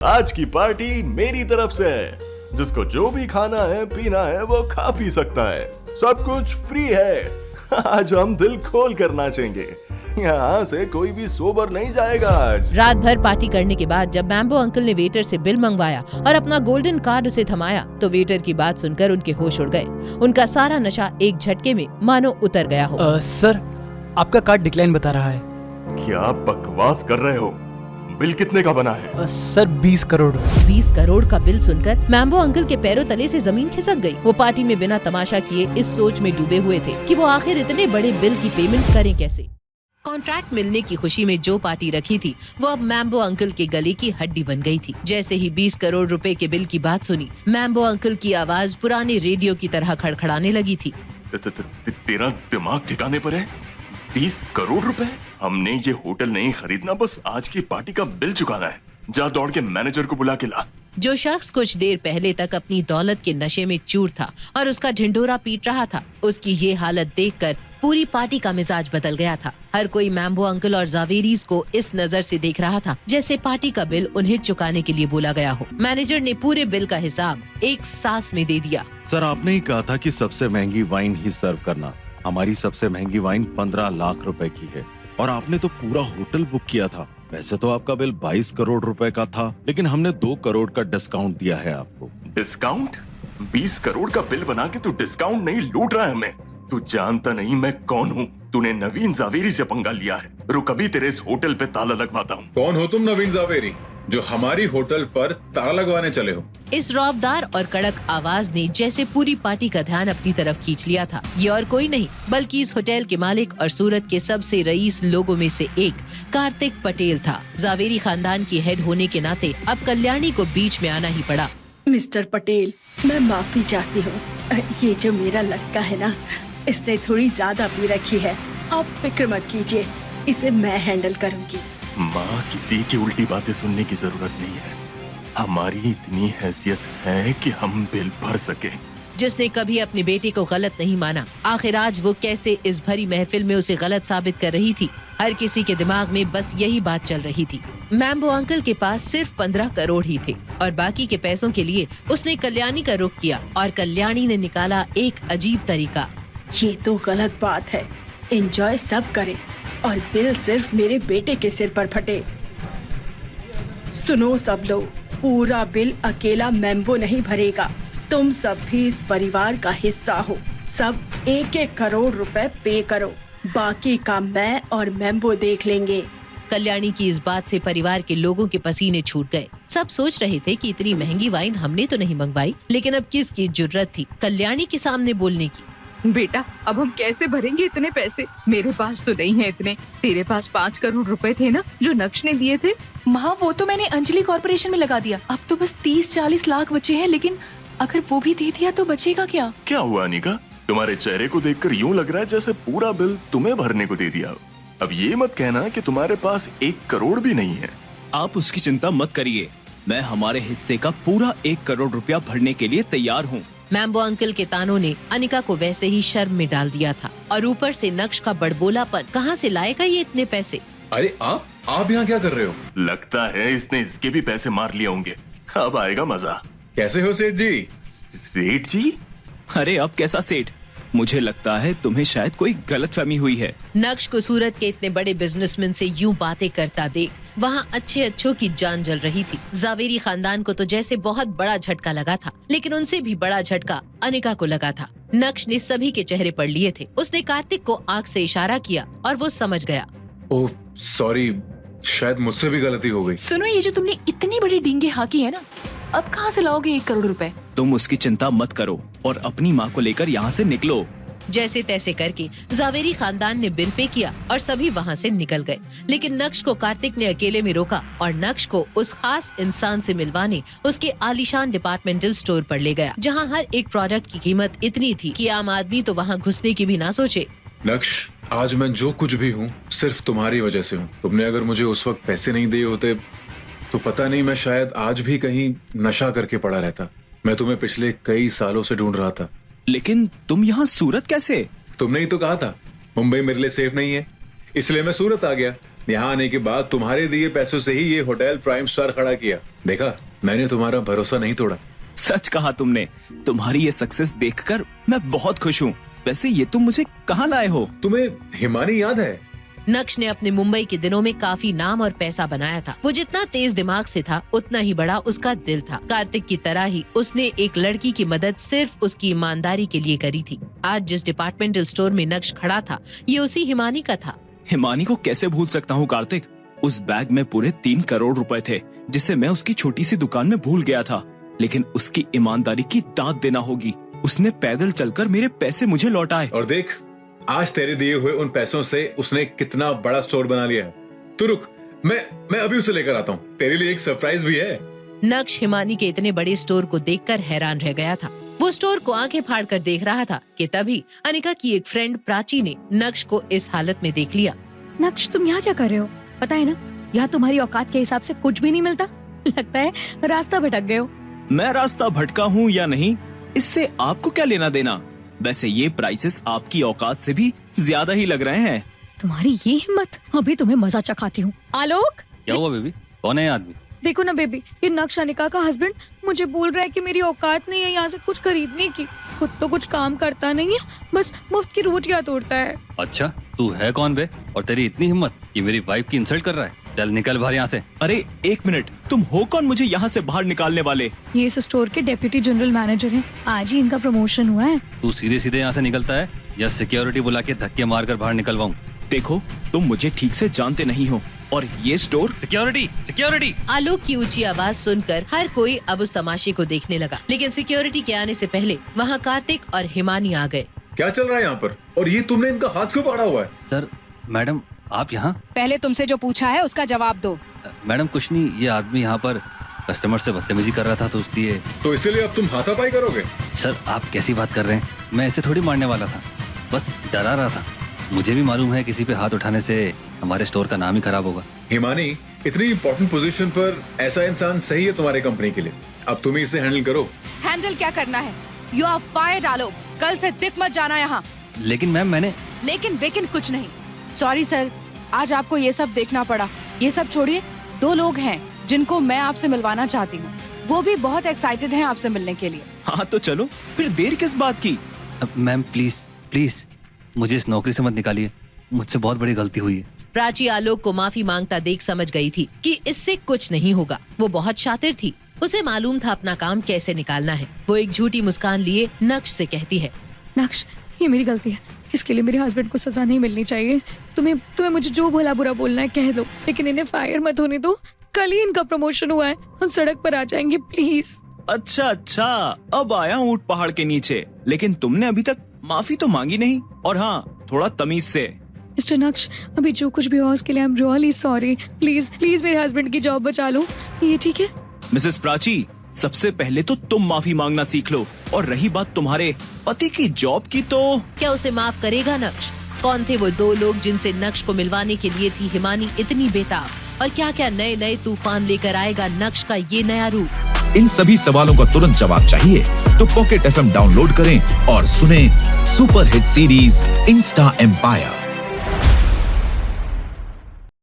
आज की पार्टी मेरी तरफ से है। जिसको जो भी खाना है पीना है वो खा पी सकता है, सब कुछ फ्री है। आज हम दिल खोल कर नाचेंगे, यहाँ से कोई भी सोबर नहीं जाएगा आज। रात भर पार्टी करने के बाद जब मैम्बो अंकल ने वेटर से बिल मंगवाया और अपना गोल्डन कार्ड उसे थमाया तो वेटर की बात सुनकर उनके होश उड़ गए। उनका सारा नशा एक झटके में मानो उतर गया हो। सर, आपका कार्ड डिक्लाइन बता रहा है। क्या बकवास कर रहे हो? बिल कितने का बना है? सर 20 करोड़। 20 करोड़ का बिल सुनकर मैम्बो अंकल के पैरों तले से जमीन खिसक गई। वो पार्टी में बिना तमाशा किए इस सोच में डूबे हुए थे कि वो आखिर इतने बड़े बिल की पेमेंट करें कैसे। कॉन्ट्रैक्ट मिलने की खुशी में जो पार्टी रखी थी वो अब मैम्बो अंकल के गले की हड्डी बन गई थी। जैसे ही 20 करोड़ रुपए के बिल की बात सुनी, मैम्बो अंकल की आवाज पुराने रेडियो की तरह खड़खड़ाने लगी थी। तेरा दिमाग ठिकाने पर है? 20 करोड़ रुपए? हमने ये होटल नहीं खरीदना, बस आज की पार्टी का बिल चुकाना है। जा दौड़ के मैनेजर को बुला के ला। जो शख्स कुछ देर पहले तक अपनी दौलत के नशे में चूर था और उसका ढिंढोरा पीट रहा था, उसकी ये हालत देखकर पूरी पार्टी का मिजाज बदल गया था। हर कोई मैम्बो अंकल और जावेरीज को इस नजर से देख रहा था जैसे पार्टी का बिल उन्हें चुकाने के लिए बोला गया हो। मैनेजर ने पूरे बिल का हिसाब एक सांस में दे दिया। सर, आपने ही कहा था कि सबसे महंगी वाइन ही सर्व करना। हमारी सबसे महंगी वाइन 15 लाख रुपए की है और आपने तो पूरा होटल बुक किया था। वैसे तो आपका बिल 22 करोड़ रुपए का था, लेकिन हमने 2 करोड़ का डिस्काउंट दिया है आपको। डिस्काउंट? 20 करोड़ का बिल बना के तू डिस्काउंट नहीं लूट रहा है हमें। तू जानता नहीं मैं कौन हूँ। तूने नवीन जावेरी से पंगा लिया है। रुक, अभी तेरे इस होटल पे ताला लगवाता हूँ। कौन हो तुम नवीन जावेरी, जो हमारी होटल पर ताला लगवाने चले हो? इस रौबदार और कड़क आवाज ने जैसे पूरी पार्टी का ध्यान अपनी तरफ खींच लिया था। ये और कोई नहीं बल्कि इस होटल के मालिक और सूरत के सबसे रईस लोगों में से एक कार्तिक पटेल था। जावेरी खानदान की हेड होने के नाते अब कल्याणी को बीच में आना ही पड़ा। मिस्टर पटेल, मैं माफी चाहती हूँ। ये जो मेरा लड़का है ना, इसने थोड़ी ज्यादा पी रखी है। आप फिक्र मत कीजिए, इसे मैं हैंडल करूँगी। माँ, किसी की उल्टी बातें सुनने की जरूरत नहीं है। हमारी इतनी हैसियत है कि हम बिल भर सके। जिसने कभी अपने बेटे को गलत नहीं माना, आखिर आज वो कैसे इस भरी महफिल में उसे गलत साबित कर रही थी। हर किसी के दिमाग में बस यही बात चल रही थी। मैम्बो अंकल के पास सिर्फ 15 करोड़ ही थे और बाकी के पैसों के लिए उसने कल्याणी का रुख किया और कल्याणी ने निकाला एक अजीब तरीका। ये तो गलत बात है। एंजॉय सब करे और बिल सिर्फ मेरे बेटे के सिर पर फटे। सुनो सब लोग, पूरा बिल अकेला मैम्बो नहीं भरेगा। तुम सब भी इस परिवार का हिस्सा हो। सब 1-1 करोड़ रुपए पे करो, बाकी का मैं और मैम्बो देख लेंगे। कल्याणी की इस बात से परिवार के लोगों के पसीने छूट गए। सब सोच रहे थे कि इतनी महंगी वाइन हमने तो नहीं मंगवाई, लेकिन अब किसकी जुर्रत थी कल्याणी के सामने बोलने की। बेटा, अब हम कैसे भरेंगे इतने पैसे? मेरे पास तो नहीं है इतने। तेरे पास 5 करोड़ रुपए थे ना, जो नक्श ने दिए थे? माँ, वो तो मैंने अंजलि कॉर्पोरेशन में लगा दिया। अब तो बस 30-40 लाख बचे हैं, लेकिन अगर वो भी दे दिया तो बचेगा क्या? क्या हुआ अनिका? तुम्हारे चेहरे को देखकर यूं लग रहा है जैसे पूरा बिल तुम्हें भरने को दे दिया। अब ये मत कहना कि तुम्हारे पास 1 करोड़ भी नहीं है। आप उसकी चिंता मत करिए, मैं हमारे हिस्से का पूरा 1 करोड़ रुपया भरने के लिए तैयार हूँ। मैम्बो अंकल के तानों ने अनिका को वैसे ही शर्म में डाल दिया था और ऊपर से नक्श का बड़बोलापन। कहाँ से लाएगा ये इतने पैसे? अरे आप यहाँ क्या कर रहे हो? लगता है इसने इसके भी पैसे मार लिए होंगे। अब आएगा मजा। कैसे हो सेठ जी? सेठ जी? अरे अब कैसा सेठ? मुझे लगता है तुम्हें शायद कोई गलतफहमी हुई है। नक्श को सूरत के इतने बड़े बिजनेसमैन से यूं बातें करता देख वहाँ अच्छों की जान जल रही थी। जावेरी खानदान को तो जैसे बहुत बड़ा झटका लगा था, लेकिन उनसे भी बड़ा झटका अनिका को लगा था। नक्श ने सभी के चेहरे पढ़ लिए थे। उसने कार्तिक को आंख से इशारा किया और वो समझ गया। ओह सॉरी, शायद मुझसे भी गलती हो गई। सुनो, ये जो तुमने इतनी बड़ी डींगे हाकी है ना, अब कहाँ से लाओगे 1 करोड़ रुपए? तुम उसकी चिंता मत करो और अपनी माँ को लेकर यहाँ से निकलो। जैसे तैसे करके जावेरी खानदान ने बिल पे किया और सभी वहाँ से निकल गए। लेकिन नक्श को कार्तिक ने अकेले में रोका और नक्श को उस खास इंसान से मिलवाने उसके आलीशान डिपार्टमेंटल स्टोर पर ले गया, जहाँ हर एक प्रोडक्ट की कीमत इतनी थी कि आम आदमी तो वहाँ घुसने की भी ना सोचे। नक्श, आज मैं जो कुछ भी हूँ सिर्फ तुम्हारी वजह से हूँ। तुमने अगर मुझे उस वक्त पैसे नहीं दिए होते तो पता नहीं, मैं शायद आज भी कहीं नशा करके पड़ा रहता। मैं तुम्हें पिछले कई सालों से ढूंढ रहा था। लेकिन तुम यहाँ सूरत कैसे? तुमने ही तो कहा था मुंबई मेरे लिए सेफ नहीं है, इसलिए मैं सूरत आ गया। यहाँ आने के बाद तुम्हारे दिए पैसों से ही ये होटल प्राइम स्टार खड़ा किया। देखा, मैंने तुम्हारा भरोसा नहीं तोड़ा। सच कहा तुमने। तुम्हारी ये सक्सेस देखकर मैं बहुत खुश हूँ। वैसे ये तुम मुझे कहाँ लाए हो? तुम्हें हिमानी याद है? नक्श ने अपने मुंबई के दिनों में काफी नाम और पैसा बनाया था। वो जितना तेज दिमाग से था उतना ही बड़ा उसका दिल था। कार्तिक की तरह ही उसने एक लड़की की मदद सिर्फ उसकी ईमानदारी के लिए करी थी। आज जिस डिपार्टमेंटल स्टोर में नक्श खड़ा था ये उसी हिमानी का था। हिमानी को कैसे भूल सकता हूँ कार्तिक। उस बैग में पूरे 3 करोड़ रुपए थे जिसे मैं उसकी छोटी सी दुकान में भूल गया था। लेकिन उसकी ईमानदारी की दाद देना होगी। उसने पैदल चलकर मेरे पैसे मुझे लौटाए। और देख, आज तेरे दिए हुए उन पैसों से उसने कितना बड़ा स्टोर बना लिया है। तू रुक, मैं अभी उसे लेकर आता हूँ। तेरे लिए एक सरप्राइज भी है। नक्श हिमानी के इतने बड़े स्टोर को देखकर हैरान रह गया था। वो स्टोर को आंखें फाड़ कर देख रहा था कि तभी अनिका की एक फ्रेंड प्राची ने नक्श को इस हालत में देख लिया। नक्श, तुम यहाँ क्या कर रहे हो? पता है ना, यहाँ तुम्हारी औकात के हिसाब से कुछ भी नहीं मिलता। लगता है रास्ता भटक गए हो। मैं रास्ता भटका हूँ या नहीं, इससे आपको क्या लेना देना? वैसे ये प्राइसेस आपकी औकात से भी ज्यादा ही लग रहे हैं। तुम्हारी ये हिम्मत, अभी तुम्हें मजा चखाती हूँ। आलोक, क्या हुआ बेबी? कौन है आदमी? देखो ना बेबी, ये नक्श अनिका का हस्बैंड मुझे बोल रहा है कि मेरी औकात नहीं है यहाँ से कुछ खरीदने की। खुद तो कुछ काम करता नहीं है, बस मुफ्त की रोटियां तोड़ता है। अच्छा, तू है कौन बे? और तेरी इतनी हिम्मत कि मेरी वाइफ की इंसल्ट कर रहा है? चल निकल बाहर यहाँ से। अरे एक मिनट, तुम हो कौन मुझे यहाँ से बाहर निकालने वाले? ये इस स्टोर के डेप्यूटी जनरल मैनेजर हैं। आज ही इनका प्रमोशन हुआ है। तू सीधे सीधे यहाँ से निकलता है या सिक्योरिटी बुला के धक्के मार कर बाहर निकलवाऊँ? देखो, तुम मुझे ठीक से जानते नहीं हो और ये स्टोर। सिक्योरिटी। आलोक की ऊंची आवाज सुनकर हर कोई अब उस तमाशे को देखने लगा। लेकिन सिक्योरिटी के आने से पहले वहाँ कार्तिक और हिमानी आ गए। क्या चल रहा है यहाँ पर? और ये तुमने इनका हाथ क्यों पकड़ा हुआ है? सर, मैडम आप यहाँ? पहले तुमसे जो पूछा है उसका जवाब दो। मैडम कुछ नहीं, ये आदमी यहाँ पर कस्टमर से बदतमीजी कर रहा था तो इसलिए। तो इसीलिए अब तुम हाथापाई करोगे? सर आप कैसी बात कर रहे हैं? मैं ऐसे थोड़ी मारने वाला था, बस डरा रहा था। मुझे भी मालूम है किसी पे हाथ उठाने से हमारे स्टोर का नाम ही खराब होगा। हिमानी, इतनी इम्पोर्टेंट पोजीशन पर ऐसा इंसान सही है तुम्हारे कंपनी के लिए। अब तुम ही इसे हैंडल करो। हैंडल क्या करना है? यू आर फायर्ड आलोक। कल से दिख मत जाना यहाँ। लेकिन मैम मैंने। लेकिन कुछ नहीं। सॉरी सर, आज आपको ये सब देखना पड़ा। ये सब छोड़िए, 2 लोग हैं जिनको मैं आपसे मिलवाना चाहती हूँ। वो भी बहुत एक्साइटेड हैं आपसे मिलने के लिए। हाँ तो चलो, फिर देर किस बात की? मैम प्लीज मुझे इस नौकरी से मत निकालिए। मुझसे बहुत बड़ी गलती हुई है। प्राची आलोक को माफी मांगता देख समझ गई थी कि इससे कुछ नहीं होगा। वो बहुत शातिर थी, उसे मालूम था अपना काम कैसे निकालना है। वो एक झूठी मुस्कान लिए नक्श से कहती है, नक्श, ये मेरी गलती है। इसके लिए मेरे हस्बैंड को सजा नहीं मिलनी चाहिए। तुम्हें मुझे जो भला बुरा बोलना है कह दो, लेकिन इन्हें फायर मत होने दो। कल ही इनका प्रमोशन हुआ है, हम सड़क पर आ जाएंगे प्लीज। अच्छा, अब आया ऊंट पहाड़ के नीचे। लेकिन तुमने अभी तक माफी तो मांगी नहीं। और हाँ, थोड़ा तमीज से। मिस्टर नक्श, अभी जो कुछ भी हुआ उसके लिए I am really sorry. Please मेरे हस्बैंड की जॉब बचा लो, ये ठीक है? मिसेस प्राची, सबसे पहले तो तुम माफी मांगना सीख लो। और रही बात तुम्हारे पति की जॉब की, तो क्या उसे माफ करेगा नक्श? कौन थे वो 2 लोग जिनसे नक्श को मिलवाने के लिए थी हिमानी इतनी बेताब? और क्या नए तूफान लेकर आएगा नक्श का ये नया रूप? इन सभी सवालों का तुरंत जवाब चाहिए तो पॉकेट FM डाउनलोड करें और सुनें super hit series insta empire.